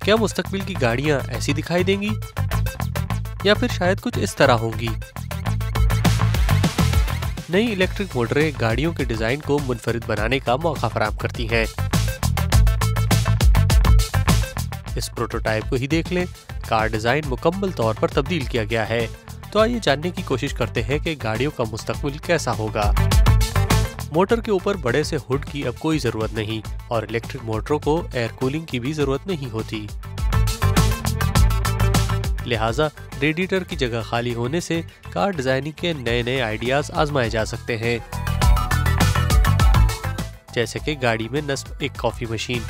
क्या मुस्तकबिल की गाड़ियां ऐसी दिखाई देंगी या फिर शायद कुछ इस तरह होंगी? नई इलेक्ट्रिक मोटरें गाड़ियों के डिजाइन को मुनफरिद बनाने का मौका फराहम करती हैं। इस प्रोटोटाइप को ही देख लें। कार डिजाइन मुकम्मल तौर पर तब्दील किया गया है। तो आइए जानने की कोशिश करते हैं कि गाड़ियों का मुस्तकबिल कैसा होगा। मोटर के ऊपर बड़े से हुड की अब कोई जरूरत नहीं और इलेक्ट्रिक मोटरों को एयर कूलिंग की भी जरूरत नहीं होती। लिहाजा रेडिएटर की जगह खाली होने से कार डिजाइनिंग के नए नए आइडियाज आजमाए जा सकते हैं, जैसे कि गाड़ी में नस्ब एक कॉफी मशीन।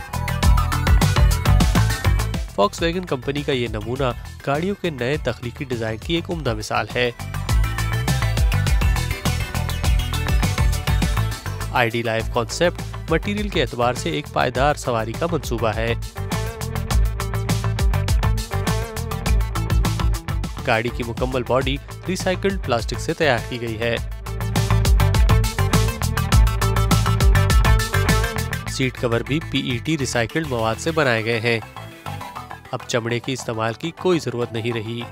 वॉक्सवैगन कंपनी का ये नमूना गाड़ियों के नए तख्लीकी डिजाइन की एक उम्दा मिसाल है। आईडी लाइफ कॉन्सेप्ट मटेरियल के एतबार से एक पायदार सवारी का मंसूबा है। गाड़ी की मुकम्मल बॉडी रिसाइकल्ड प्लास्टिक से तैयार की गई है। सीट कवर भी पीईटी रिसाइकल्ड मवाद से बनाए गए हैं। अब चमड़े के इस्तेमाल की कोई जरूरत नहीं रही।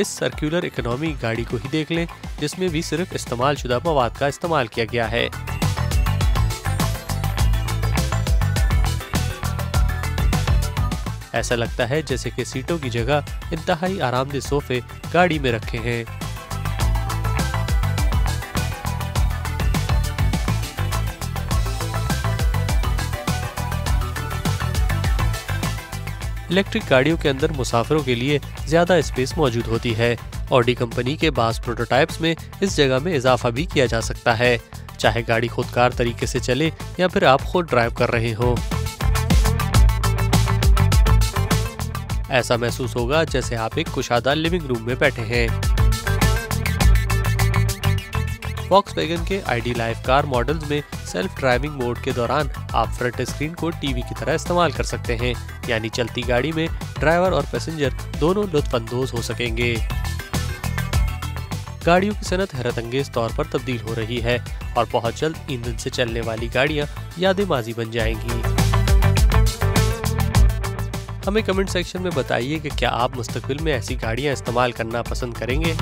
इस सर्कुलर इकोनॉमी गाड़ी को ही देख लें, जिसमें भी सिर्फ इस्तेमाल शुदा मवाद का इस्तेमाल किया गया है। ऐसा लगता है जैसे कि सीटों की जगह इंतहाई आरामदेह सोफे गाड़ी में रखे हैं। इलेक्ट्रिक गाड़ियों के अंदर मुसाफिरों के लिए ज्यादा स्पेस मौजूद होती है। ऑडी कंपनी के बाज़ प्रोटोटाइप्स में इस जगह में इजाफा भी किया जा सकता है, चाहे गाड़ी खुदकार तरीके से चले या फिर आप खुद ड्राइव कर रहे हो। ऐसा महसूस होगा जैसे आप एक कुशादा लिविंग रूम में बैठे हैं। वॉक्सवैगन के आईडी लाइफ कार मॉडल्स में सेल्फ ड्राइविंग मोड के दौरान आप फ्रंट स्क्रीन को टीवी की तरह इस्तेमाल कर सकते हैं, यानी चलती गाड़ी में ड्राइवर और पैसेंजर दोनों लुत्फअंदोज हो सकेंगे। गाड़ियों की सनत हैरत अंगेज तौर पर तब्दील हो रही है और बहुत जल्द ईंधन से चलने वाली गाड़ियां यादें माजी बन जाएंगी। हमें कमेंट सेक्शन में बताइए कि क्या आप मुस्तकबिल में ऐसी गाड़ियां इस्तेमाल करना पसंद करेंगे।